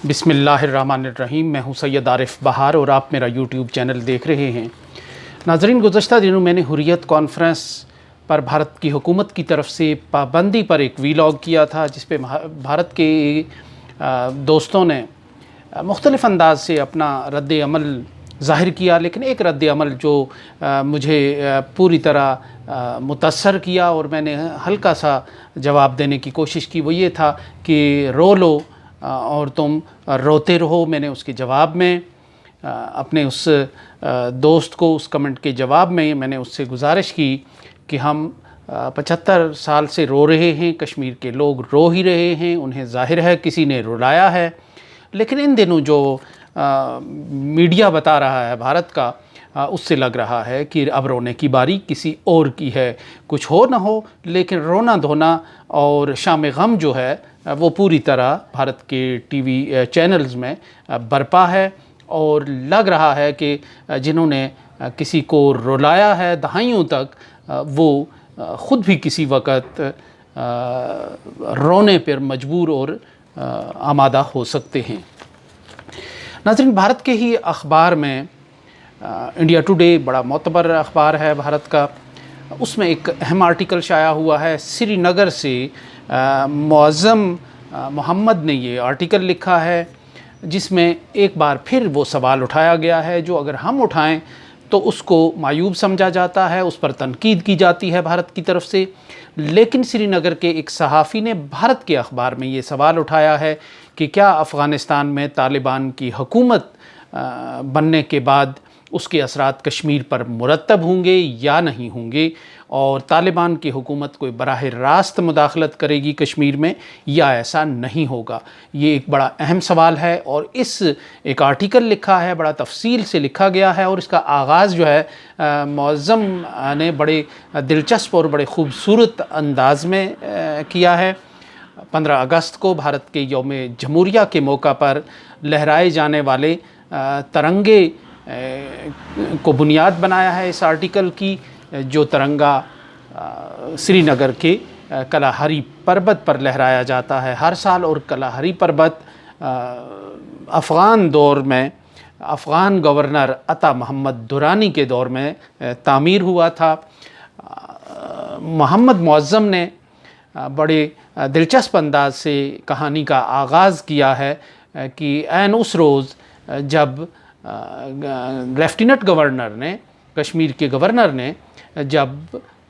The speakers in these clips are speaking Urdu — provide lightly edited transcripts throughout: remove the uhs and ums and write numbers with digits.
بسم اللہ الرحمن الرحیم۔ میں ہوں سید عارف بہار اور آپ میرا یوٹیوب چینل دیکھ رہے ہیں۔ ناظرین، گزشتہ دنوں میں نے حریت کانفرنس پر بھارت کی حکومت کی طرف سے پابندی پر ایک ویلاگ کیا تھا، جس پہ بھارت کے دوستوں نے مختلف انداز سے اپنا رد عمل ظاہر کیا، لیکن ایک رد عمل جو مجھے پوری طرح متاثر کیا اور میں نے ہلکا سا جواب دینے کی کوشش کی، وہ یہ تھا کہ رو لو اور تم روتے رہو۔ میں نے اس کے جواب میں اپنے اس دوست کو اس کمنٹ کے جواب میں نے اس سے گزارش کی کہ ہم 75 سال سے رو رہے ہیں، کشمیر کے لوگ رو ہی رہے ہیں، انہیں ظاہر ہے کسی نے رلایا ہے، لیکن ان دنوں جو میڈیا بتا رہا ہے بھارت کا، اس سے لگ رہا ہے کہ اب رونے کی باری کسی اور کی ہے۔ کچھ ہو نہ ہو، لیکن رونا دھونا اور شام غم جو ہے وہ پوری طرح بھارت کے ٹی وی چینلز میں برپا ہے، اور لگ رہا ہے کہ جنہوں نے کسی کو رلایا ہے دہائیوں تک، وہ خود بھی کسی وقت رونے پر مجبور اور آمادہ ہو سکتے ہیں۔ ناظرین، بھارت کے ہی اخبار میں انڈیا ٹوڈے بڑا معتبر اخبار ہے بھارت کا، اس میں ایک اہم آرٹیکل شائع ہوا ہے۔ سری نگر سے معظم محمد نے یہ آرٹیکل لکھا ہے، جس میں ایک بار پھر وہ سوال اٹھایا گیا ہے جو اگر ہم اٹھائیں تو اس کو معیوب سمجھا جاتا ہے، اس پر تنقید کی جاتی ہے بھارت کی طرف سے، لیکن سری نگر کے ایک صحافی نے بھارت کے اخبار میں یہ سوال اٹھایا ہے کہ کیا افغانستان میں طالبان کی حکومت بننے کے بعد اس کے اثرات کشمیر پر مرتب ہوں گے یا نہیں ہوں گے، اور طالبان کی حکومت کوئی براہ راست مداخلت کرے گی کشمیر میں یا ایسا نہیں ہوگا۔ یہ ایک بڑا اہم سوال ہے، اور اس ایک آرٹیکل لکھا ہے، بڑا تفصیل سے لکھا گیا ہے، اور اس کا آغاز جو ہے معظم نے بڑے دلچسپ اور بڑے خوبصورت انداز میں کیا ہے۔ 15 اگست کو بھارت کے یوم جمہوریہ کے موقع پر لہرائے جانے والے ترنگے کو بنیاد بنایا ہے اس آرٹیکل کی، جو ترنگا سری نگر کے کلاہری پربت پر لہرایا جاتا ہے ہر سال، اور کلاہری پربت افغان دور میں افغان گورنر عطا محمد درانی کے دور میں تعمیر ہوا تھا۔ محمد معظم نے بڑے دلچسپ انداز سے کہانی کا آغاز کیا ہے کہ عین اس روز جب لیفٹیننٹ گورنر نے، کشمیر کے گورنر نے جب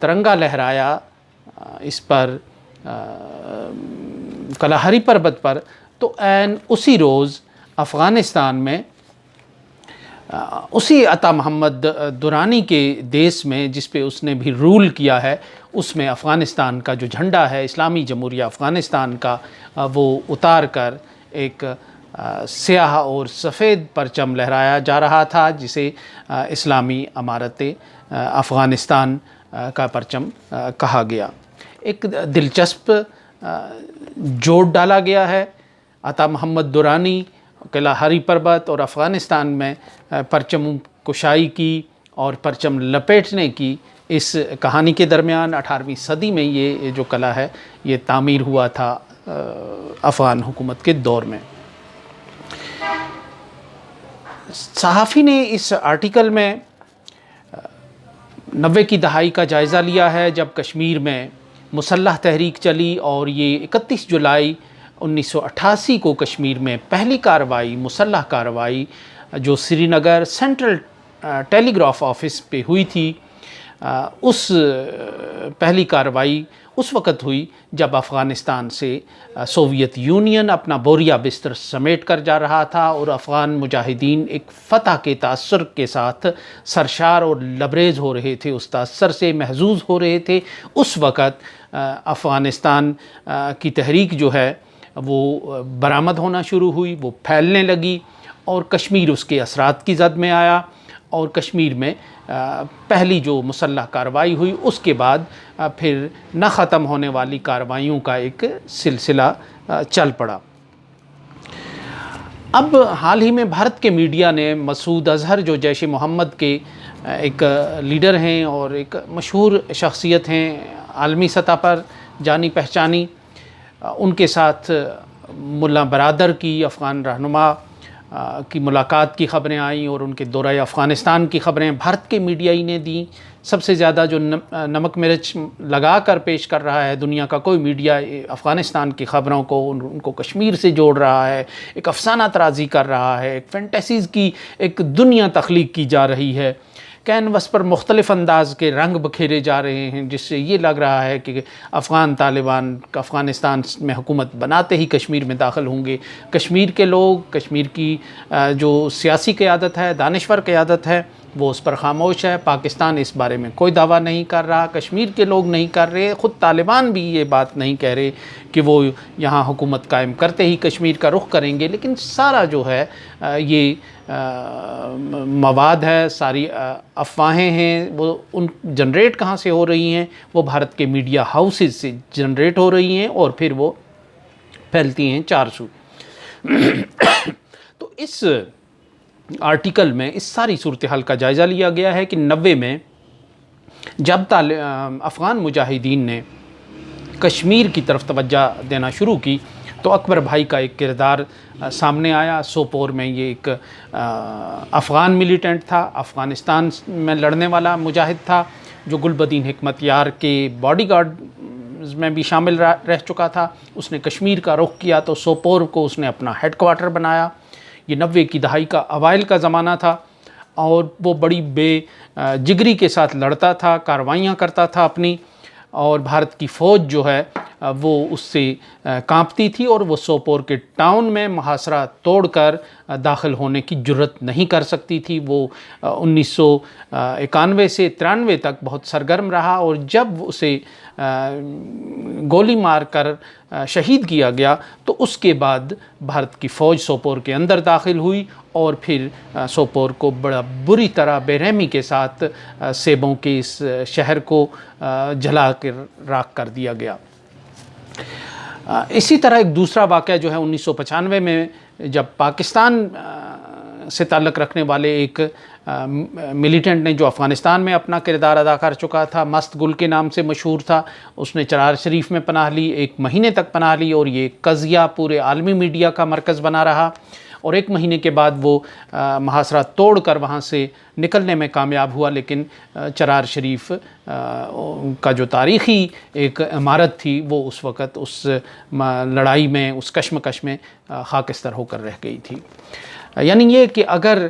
ترنگا لہرایا اس پر کلاہری پربت پر، تو عین اسی روز افغانستان میں اسی عطا محمد درانی کے دیس میں جس پہ اس نے بھی رول کیا ہے، اس میں افغانستان کا جو جھنڈا ہے اسلامی جمہوریہ افغانستان کا، وہ اتار کر ایک سیاہ اور سفید پرچم لہرایا جا رہا تھا، جسے اسلامی امارت افغانستان کا پرچم کہا گیا۔ ایک دلچسپ جوڑ ڈالا گیا ہے عطا محمد درانی، کلاہری پربت اور افغانستان میں پرچم کشائی کی اور پرچم لپیٹنے کی اس کہانی کے درمیان۔ 18ویں صدی میں یہ جو قلعہ ہے یہ تعمیر ہوا تھا افغان حکومت کے دور میں۔ صحافی نے اس آرٹیکل میں 90 کی دہائی کا جائزہ لیا ہے، جب کشمیر میں مسلح تحریک چلی، اور یہ 31 جولائی 1988 کو کشمیر میں پہلی کارروائی، مسلح کارروائی جو سری نگر سینٹرل ٹیلی گراف آفس پہ ہوئی تھی، اس پہلی کارروائی اس وقت ہوئی جب افغانستان سے سوویت یونین اپنا بوریا بستر سمیٹ کر جا رہا تھا، اور افغان مجاہدین ایک فتح کے تاثر کے ساتھ سرشار اور لبریز ہو رہے تھے، اس تاثر سے محظوظ ہو رہے تھے۔ اس وقت افغانستان کی تحریک جو ہے وہ برآمد ہونا شروع ہوئی، وہ پھیلنے لگی، اور کشمیر اس کے اثرات کی زد میں آیا، اور کشمیر میں پہلی جو مسلح کارروائی ہوئی، اس کے بعد پھر نہ ختم ہونے والی کارروائیوں کا ایک سلسلہ چل پڑا۔ اب حال ہی میں بھارت کے میڈیا نے مسعود اظہر، جو جیش محمد کے ایک لیڈر ہیں اور ایک مشہور شخصیت ہیں عالمی سطح پر جانی پہچانی، ان کے ساتھ ملا برادر کی افغان رہنما کی ملاقات کی خبریں آئیں اور ان کے دورہ افغانستان کی خبریں بھارت کے میڈیائی نے دیں. سب سے زیادہ جو نمک مرچ لگا کر پیش کر رہا ہے دنیا کا کوئی میڈیا افغانستان کی خبروں کو، ان کو کشمیر سے جوڑ رہا ہے، ایک افسانہ ترازی کر رہا ہے، ایک فینٹیسیز کی ایک دنیا تخلیق کی جا رہی ہے. کینوس پر مختلف انداز کے رنگ بکھیرے جا رہے ہیں، جس سے یہ لگ رہا ہے کہ افغان طالبان افغانستان میں حکومت بناتے ہی کشمیر میں داخل ہوں گے. کشمیر کے لوگ، کشمیر کی جو سیاسی قیادت ہے، دانشور قیادت ہے، وہ اس پر خاموش ہے. پاکستان اس بارے میں کوئی دعویٰ نہیں کر رہا، کشمیر کے لوگ نہیں کر رہے، خود طالبان بھی یہ بات نہیں کہہ رہے کہ وہ یہاں حکومت قائم کرتے ہی کشمیر کا رخ کریں گے. لیکن سارا جو ہے یہ مواد ہے، ساری افواہیں ہیں، وہ ان جنریٹ کہاں سے ہو رہی ہیں؟ وہ بھارت کے میڈیا ہاؤسز سے جنریٹ ہو رہی ہیں اور پھر وہ پھیلتی ہیں چار سو. تو اس آرٹیکل میں اس ساری صورتحال کا جائزہ لیا گیا ہے کہ 90 میں جب افغان مجاہدین نے کشمیر کی طرف توجہ دینا شروع کی تو اکبر بھائی کا ایک کردار سامنے آیا. سوپور میں یہ ایک افغان ملیٹنٹ تھا، افغانستان میں لڑنے والا مجاہد تھا، جو گل بدین حکمت یار کے باڈی گارڈ میں بھی شامل رہ چکا تھا. اس نے کشمیر کا رخ کیا تو سوپور کو اس نے اپنا ہیڈ کوارٹر بنایا. یہ 90 کی دہائی کا اوائل کا زمانہ تھا اور وہ بڑی بے جگری کے ساتھ لڑتا تھا، کارروائیاں کرتا تھا اپنی، اور بھارت کی فوج جو ہے وہ اس سے کانپتی تھی اور وہ سوپور کے ٹاؤن میں محاصرہ توڑ کر داخل ہونے کی جرت نہیں کر سکتی تھی. وہ 1991 سے 93 تک بہت سرگرم رہا اور جب اسے گولی مار کر شہید کیا گیا تو اس کے بعد بھارت کی فوج سوپور کے اندر داخل ہوئی اور پھر سوپور کو بڑا بری طرح بے رحمی کے ساتھ سیبوں کے اس شہر کو جلا کر راکھ کر دیا گیا. اسی طرح ایک دوسرا واقعہ جو ہے 1995 میں جب پاکستان سے تعلق رکھنے والے ایک ملیٹنٹ نے جو افغانستان میں اپنا کردار ادا کر چکا تھا، مست گل کے نام سے مشہور تھا، اس نے چرار شریف میں پناہ لی، 1 مہینے تک پناہ لی اور یہ قضیہ پورے عالمی میڈیا کا مرکز بنا رہا. اور 1 مہینے کے بعد وہ محاصرہ توڑ کر وہاں سے نکلنے میں کامیاب ہوا. لیکن چرار شریف کا جو تاریخی ایک عمارت تھی وہ اس وقت اس لڑائی میں، اس کشمکش میں خاکستر ہو کر رہ گئی تھی. یعنی یہ کہ اگر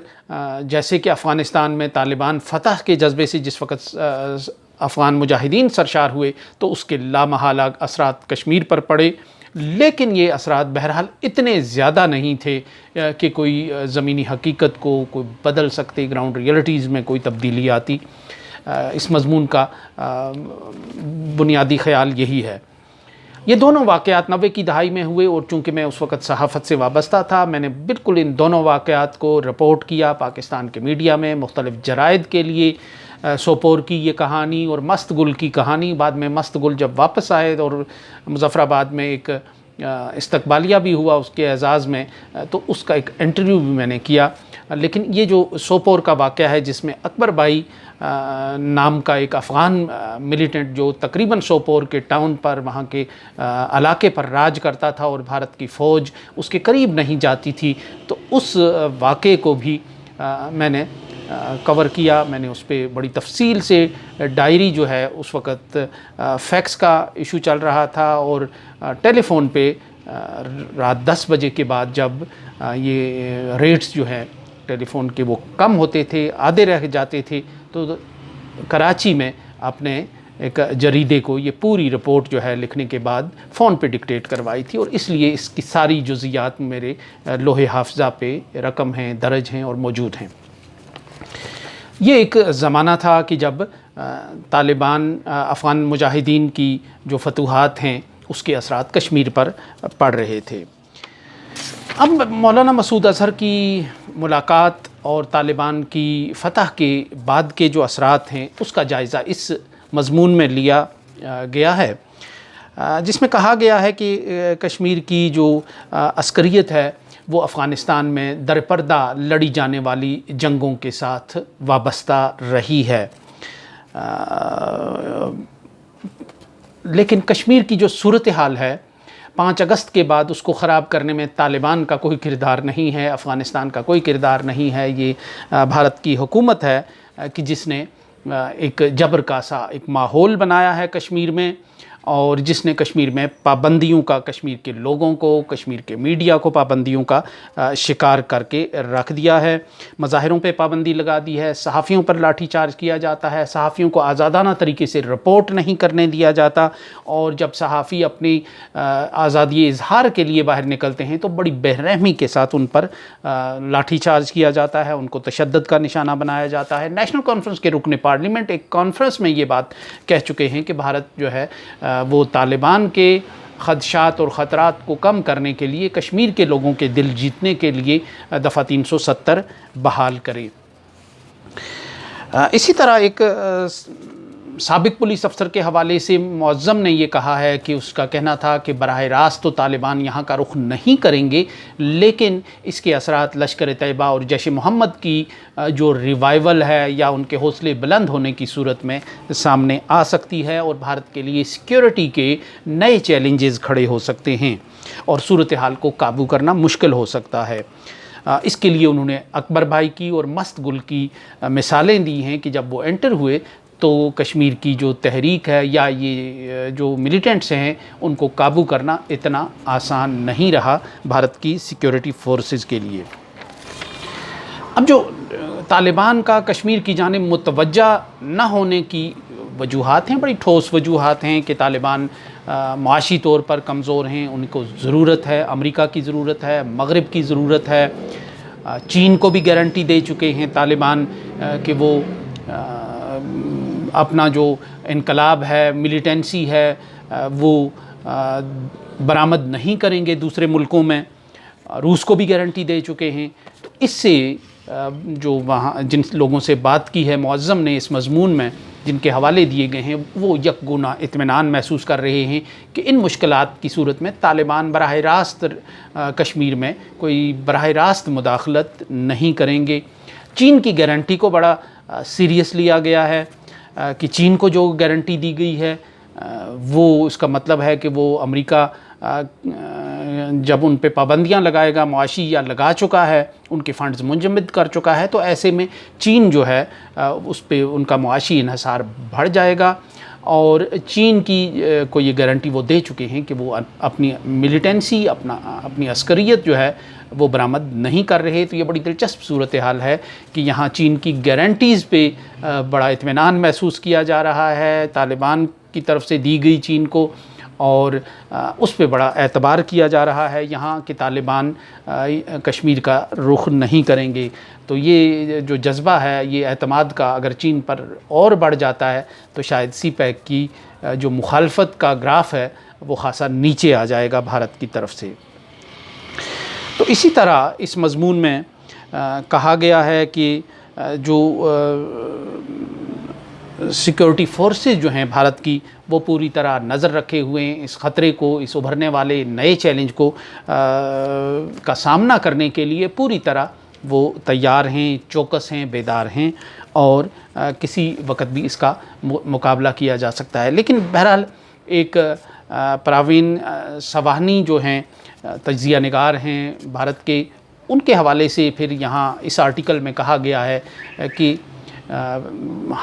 جیسے کہ افغانستان میں طالبان فتح کے جذبے سے جس وقت افغان مجاہدین سرشار ہوئے تو اس کے لامحالہ اثرات کشمیر پر پڑے، لیکن یہ اثرات بہرحال اتنے زیادہ نہیں تھے کہ کوئی زمینی حقیقت کو کوئی بدل سکتے، گراؤنڈ ریئلٹیز میں کوئی تبدیلی آتی. اس مضمون کا بنیادی خیال یہی ہے. یہ دونوں واقعات 90 کی دہائی میں ہوئے اور چونکہ میں اس وقت صحافت سے وابستہ تھا، میں نے بالکل ان دونوں واقعات کو رپورٹ کیا پاکستان کے میڈیا میں، مختلف جرائد کے لیے. سوپور کی یہ کہانی اور مست گل کی کہانی، بعد میں مست گل جب واپس آئے اور مظفر آباد میں ایک استقبالیہ بھی ہوا اس کے اعزاز میں، تو اس کا ایک انٹرویو بھی میں نے کیا. لیکن یہ جو سوپور کا واقعہ ہے جس میں اکبر بھائی نام کا ایک افغان ملیٹنٹ جو تقریباً سوپور کے ٹاؤن پر، وہاں کے علاقے پر راج کرتا تھا اور بھارت کی فوج اس کے قریب نہیں جاتی تھی، تو اس واقعے کو بھی میں نے کور کیا. میں نے اس پہ بڑی تفصیل سے ڈائری جو ہے، اس وقت فیکس کا ایشو چل رہا تھا اور ٹیلی فون پہ رات 10 بجے کے بعد جب یہ ریٹس جو ہے ٹیلی فون کے وہ کم ہوتے تھے، آدھے رہ جاتے تھے، تو کراچی میں اپنے ایک جریدے کو یہ پوری رپورٹ جو ہے لکھنے کے بعد فون پہ ڈکٹیٹ کروائی تھی اور اس لیے اس کی ساری جزئیات میرے لوح حافظہ پہ رقم ہیں، درج ہیں اور موجود ہیں. یہ ایک زمانہ تھا کہ جب طالبان افغان مجاہدین کی جو فتوحات ہیں اس کے اثرات کشمیر پر پڑ رہے تھے. اب مولانا مسعود اظہر کی ملاقات اور طالبان کی فتح کے بعد کے جو اثرات ہیں اس کا جائزہ اس مضمون میں لیا گیا ہے، جس میں کہا گیا ہے کہ کشمیر کی جو عسکریت ہے وہ افغانستان میں درپردہ لڑی جانے والی جنگوں کے ساتھ وابستہ رہی ہے. لیکن کشمیر کی جو صورتحال ہے 5 اگست کے بعد اس کو خراب کرنے میں طالبان کا کوئی کردار نہیں ہے، افغانستان کا کوئی کردار نہیں ہے، یہ بھارت کی حکومت ہے کہ جس نے ایک جبر کا سا ایک ماحول بنایا ہے کشمیر میں، اور جس نے کشمیر میں پابندیوں کا، کشمیر کے لوگوں کو، کشمیر کے میڈیا کو پابندیوں کا شکار کر کے رکھ دیا ہے۔ مظاہروں پہ پابندی لگا دی ہے، صحافیوں پر لاٹھی چارج کیا جاتا ہے، صحافیوں کو آزادانہ طریقے سے رپورٹ نہیں کرنے دیا جاتا، اور جب صحافی اپنی آزادی اظہار کے لیے باہر نکلتے ہیں تو بڑی بے رحمی کے ساتھ ان پر لاٹھی چارج کیا جاتا ہے، ان کو تشدد کا نشانہ بنایا جاتا ہے۔ نیشنل کانفرنس کے رکن پارلیمنٹ ایک کانفرنس میں یہ بات کہہ چکے ہیں کہ بھارت جو ہے وہ طالبان کے خدشات اور خطرات کو کم کرنے کے لیے، کشمیر کے لوگوں کے دل جیتنے کے لیے دفعہ 370 بحال کرے۔ اسی طرح ایک سابق پولیس افسر کے حوالے سے معظم نے یہ کہا ہے کہ اس کا کہنا تھا کہ براہ راست تو طالبان یہاں کا رخ نہیں کریں گے، لیکن اس کے اثرات لشکر طیبہ اور جیش محمد کی جو ریوائیول ہے یا ان کے حوصلے بلند ہونے کی صورت میں سامنے آ سکتی ہے، اور بھارت کے لیے سیکیورٹی کے نئے چیلنجز کھڑے ہو سکتے ہیں اور صورتحال کو قابو کرنا مشکل ہو سکتا ہے۔ اس کے لیے انہوں نے اکبر بھائی کی اور مست گل کی مثالیں دی ہیں کہ جب وہ انٹر ہوئے تو کشمیر کی جو تحریک ہے یا یہ جو ملیٹنٹس ہیں ان کو قابو کرنا اتنا آسان نہیں رہا بھارت کی سیکیورٹی فورسز کے لیے۔ اب جو طالبان کا کشمیر کی جانب متوجہ نہ ہونے کی وجوہات ہیں، بڑی ٹھوس وجوہات ہیں کہ طالبان معاشی طور پر کمزور ہیں، ان کو ضرورت ہے، امریکہ کی ضرورت ہے، مغرب کی ضرورت ہے، چین کو بھی گارنٹی دے چکے ہیں طالبان کہ وہ اپنا جو انقلاب ہے، ملیٹنسی ہے، وہ برآمد نہیں کریں گے دوسرے ملکوں میں، روس کو بھی گارنٹی دے چکے ہیں۔ تو اس سے جو وہاں جن لوگوں سے بات کی ہے معظم نے اس مضمون میں، جن کے حوالے دیے گئے ہیں، وہ یک گونا اطمینان محسوس کر رہے ہیں کہ ان مشکلات کی صورت میں طالبان براہ راست کشمیر میں کوئی براہ راست مداخلت نہیں کریں گے۔ چین کی گارنٹی کو بڑا سیریس لیا گیا ہے کہ چین کو جو گارنٹی دی گئی ہے وہ اس کا مطلب ہے کہ وہ امریکہ جب ان پہ پابندیاں لگائے گا معاشی یا لگا چکا ہے، ان کے فنڈز منجمد کر چکا ہے، تو ایسے میں چین جو ہے اس پہ ان کا معاشی انحصار بڑھ جائے گا، اور چین کی کو یہ گارنٹی وہ دے چکے ہیں کہ وہ اپنی ملیٹنسی، اپنی عسکریت جو ہے وہ برآمد نہیں کر رہے۔ تو یہ بڑی دلچسپ صورتحال ہے کہ یہاں چین کی گارنٹیز پہ بڑا اطمینان محسوس کیا جا رہا ہے طالبان کی طرف سے دی گئی چین کو، اور اس پہ بڑا اعتبار کیا جا رہا ہے یہاں کہ طالبان کشمیر کا رخ نہیں کریں گے۔ تو یہ جو جذبہ ہے، یہ اعتماد کا اگر چین پر اور بڑھ جاتا ہے تو شاید سی پیک کی جو مخالفت کا گراف ہے وہ خاصا نیچے آ جائے گا بھارت کی طرف سے۔ تو اسی طرح اس مضمون میں کہا گیا ہے کہ جو سیکیورٹی فورسز جو ہیں بھارت کی، وہ پوری طرح نظر رکھے ہوئے ہیں اس خطرے کو، اس ابھرنے والے نئے چیلنج کو کا سامنا کرنے کے لیے پوری طرح وہ تیار ہیں، چوکس ہیں، بیدار ہیں، اور کسی وقت بھی اس کا مقابلہ کیا جا سکتا ہے۔ لیکن بہرحال ایک پراوین سواہنی جو ہیں تجزیہ نگار ہیں بھارت کے، ان کے حوالے سے پھر یہاں اس آرٹیکل میں کہا گیا ہے کہ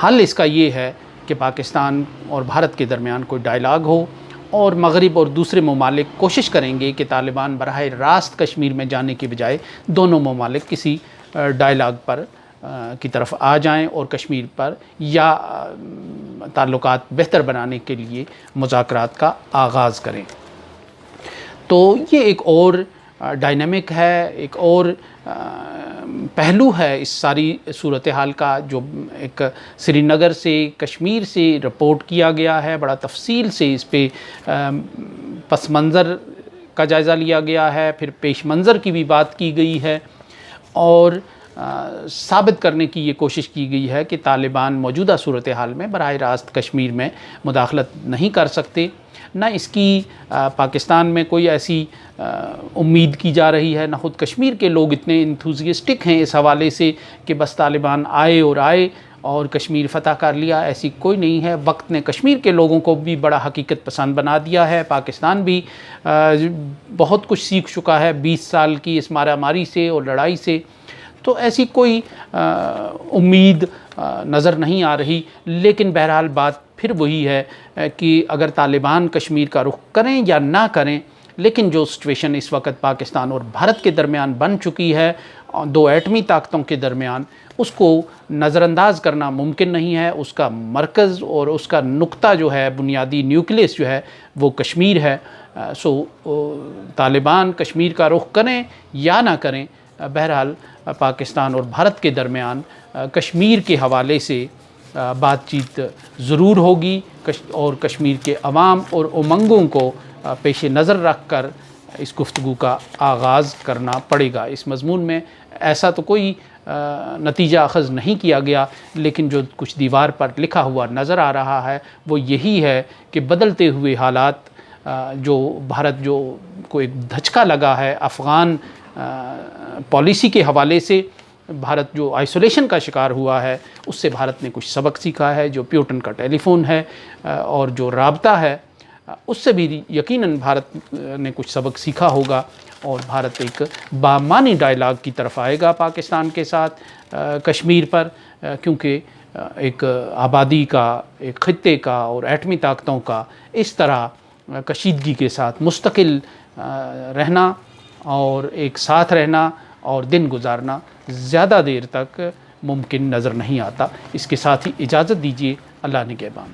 حل اس کا یہ ہے کہ پاکستان اور بھارت کے درمیان کوئی ڈائلاگ ہو، اور مغرب اور دوسرے ممالک کوشش کریں گے کہ طالبان براہ راست کشمیر میں جانے کے بجائے دونوں ممالک کسی ڈائلاگ پر کی طرف آ جائیں اور کشمیر پر یا تعلقات بہتر بنانے کے لیے مذاکرات کا آغاز کریں۔ تو یہ ایک اور ڈائنامک ہے، ایک اور پہلو ہے اس ساری صورتحال کا، جو ایک سری نگر سے، کشمیر سے رپورٹ کیا گیا ہے، بڑا تفصیل سے اس پہ پس منظر کا جائزہ لیا گیا ہے، پھر پیش منظر کی بھی بات کی گئی ہے، اور ثابت کرنے کی یہ کوشش کی گئی ہے کہ طالبان موجودہ صورتحال میں براہ راست کشمیر میں مداخلت نہیں کر سکتے، نہ اس کی پاکستان میں کوئی ایسی امید کی جا رہی ہے، نہ خود کشمیر کے لوگ اتنے انتھوزیسٹک ہیں اس حوالے سے کہ بس طالبان آئے اور آئے اور کشمیر فتح کر لیا، ایسی کوئی نہیں ہے۔ وقت نے کشمیر کے لوگوں کو بھی بڑا حقیقت پسند بنا دیا ہے، پاکستان بھی بہت کچھ سیکھ چکا ہے 20 سال کی اس مارا ماری سے اور لڑائی سے، تو ایسی کوئی امید نظر نہیں آ رہی۔ لیکن بہرحال بات پھر وہی ہے کہ اگر طالبان کشمیر کا رخ کریں یا نہ کریں، لیکن جو سچویشن اس وقت پاکستان اور بھارت کے درمیان بن چکی ہے، دو ایٹمی طاقتوں کے درمیان، اس کو نظر انداز کرنا ممکن نہیں ہے۔ اس کا مرکز اور اس کا نقطہ جو ہے، بنیادی نیوکلیس جو ہے وہ کشمیر ہے۔ طالبان کشمیر کا رخ کریں یا نہ کریں، بہرحال پاکستان اور بھارت کے درمیان کشمیر کے حوالے سے بات چیت ضرور ہوگی، اور کشمیر کے عوام اور امنگوں کو پیش نظر رکھ کر اس گفتگو کا آغاز کرنا پڑے گا۔ اس مضمون میں ایسا تو کوئی نتیجہ اخذ نہیں کیا گیا، لیکن جو کچھ دیوار پر لکھا ہوا نظر آ رہا ہے وہ یہی ہے کہ بدلتے ہوئے حالات، جو بھارت جو کو ایک دھچکا لگا ہے افغان پالیسی کے حوالے سے، بھارت جو آئسولیشن کا شکار ہوا ہے، اس سے بھارت نے کچھ سبق سیکھا ہے۔ جو پیوٹن کا ٹیلی فون ہے اور جو رابطہ ہے، اس سے بھی یقیناً بھارت نے کچھ سبق سیکھا ہوگا، اور بھارت ایک بامعنی ڈائلاگ کی طرف آئے گا پاکستان کے ساتھ کشمیر پر، کیونکہ ایک آبادی کا، ایک خطے کا اور ایٹمی طاقتوں کا اس طرح کشیدگی کے ساتھ مستقل رہنا اور ایک ساتھ رہنا اور دن گزارنا زیادہ دیر تک ممکن نظر نہیں آتا۔ اس کے ساتھ ہی اجازت دیجیے، اللہ نگہبان۔